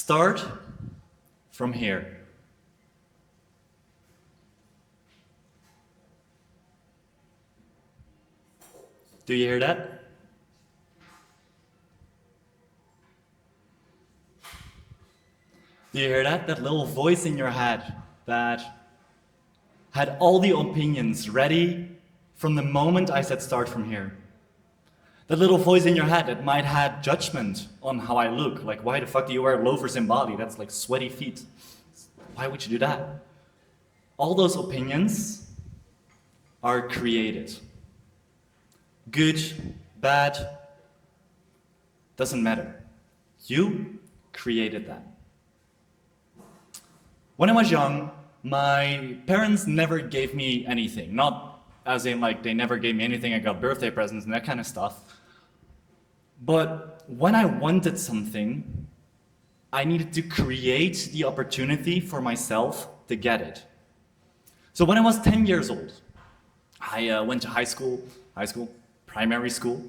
Start from here. Do you hear that? Do you hear that? That little voice in your head that had all the opinions ready from the moment I said start from here. That little voice in your head that might have judgment on how I look. Like, why the fuck do you wear loafers in Bali? That's like sweaty feet. Why would you do that? All those opinions are created. Good, bad, doesn't matter. You created that. When I was young, my parents never gave me anything. Not as in like they never gave me anything, I got birthday presents and that kind of stuff. But when I wanted something, I needed to create the opportunity for myself to get it. So when I was 10 years old, I went to high school, primary school,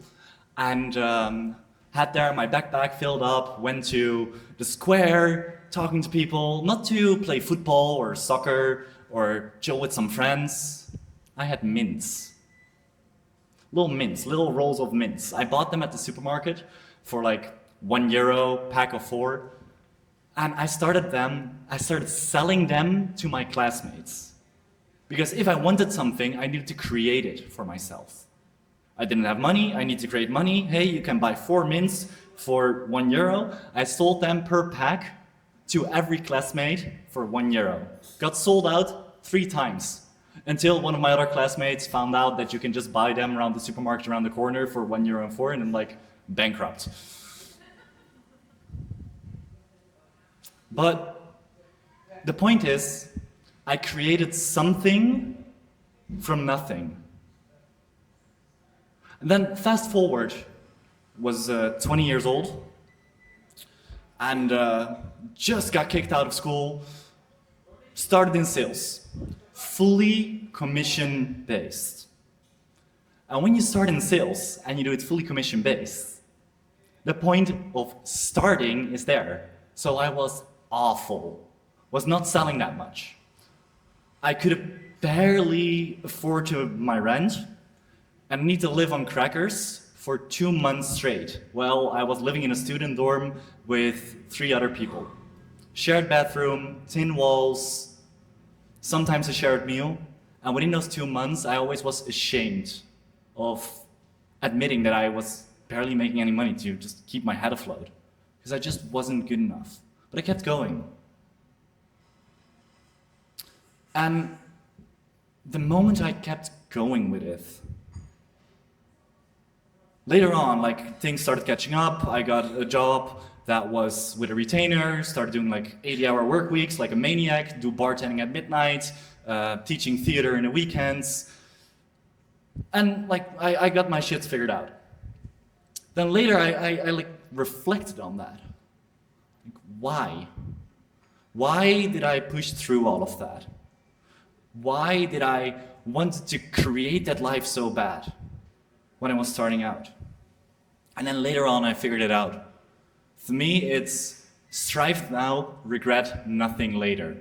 and had there my backpack filled up, went to the square, talking to people, not to play football or soccer or chill with some friends. I had mints. Little rolls of mints. I bought them at the supermarket for like €1, pack of 4. And I started selling them to my classmates. Because if I wanted something, I needed to create it for myself. I didn't have money, I need to create money. Hey, you can buy 4 mints for €1. I sold them per pack to every classmate for €1. Got sold out 3 times. Until one of my other classmates found out that you can just buy them around the supermarket around the corner for €1 and I'm like, bankrupt. But the point is, I created something from nothing. And then fast forward, was 20 years old, and just got kicked out of school, started in sales, fully commission-based. And when you start in sales and you do it fully commission-based, the point of starting is there. So I was awful, was not selling that much. I could barely afford my rent and need to live on crackers for 2 months straight. Well, I was living in a student dorm with 3 other people. Shared bathroom, tin walls, sometimes a shared meal. And within those 2 months, I always was ashamed of admitting that I was barely making any money to just keep my head afloat. Because I just wasn't good enough. But I kept going. And the moment I kept going with it, later on, like, things started catching up. I got a job that was with a retainer, started doing like 80-hour work weeks like a maniac, do bartending at midnight, teaching theater in the weekends. And like, I got my shit figured out. Then later I like reflected on that. Like, why? Why did I push through all of that? Why did I want to create that life so bad when I was starting out? And then later on I figured it out. For me, it's strive now, regret nothing later.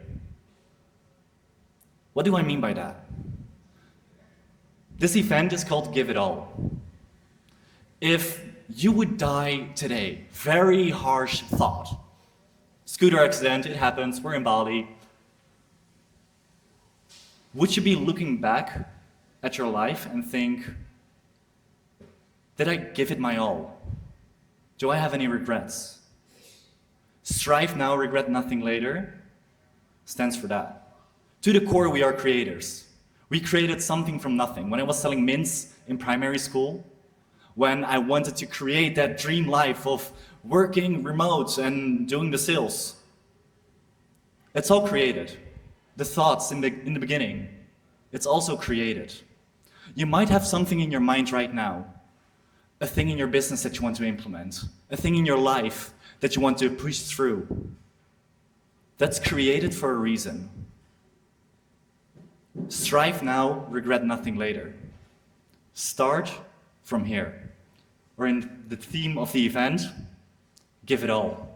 What do I mean by that? This event is called Give It All. If you would die today, very harsh thought. Scooter accident, it happens, we're in Bali. Would you be looking back at your life and think, did I give it my all? Do I have any regrets? Strive now, regret nothing later stands for that. To the core, we are creators. We created something from nothing. When I was selling mints in primary school, when I wanted to create that dream life of working remote and doing the sales, it's all created. The thoughts in the beginning, it's also created. You might have something in your mind right now, a thing in your business that you want to implement, a thing in your life that you want to push through. That's created for a reason. Strive now, regret nothing later. Start from here. Or in the theme of the event, give it all.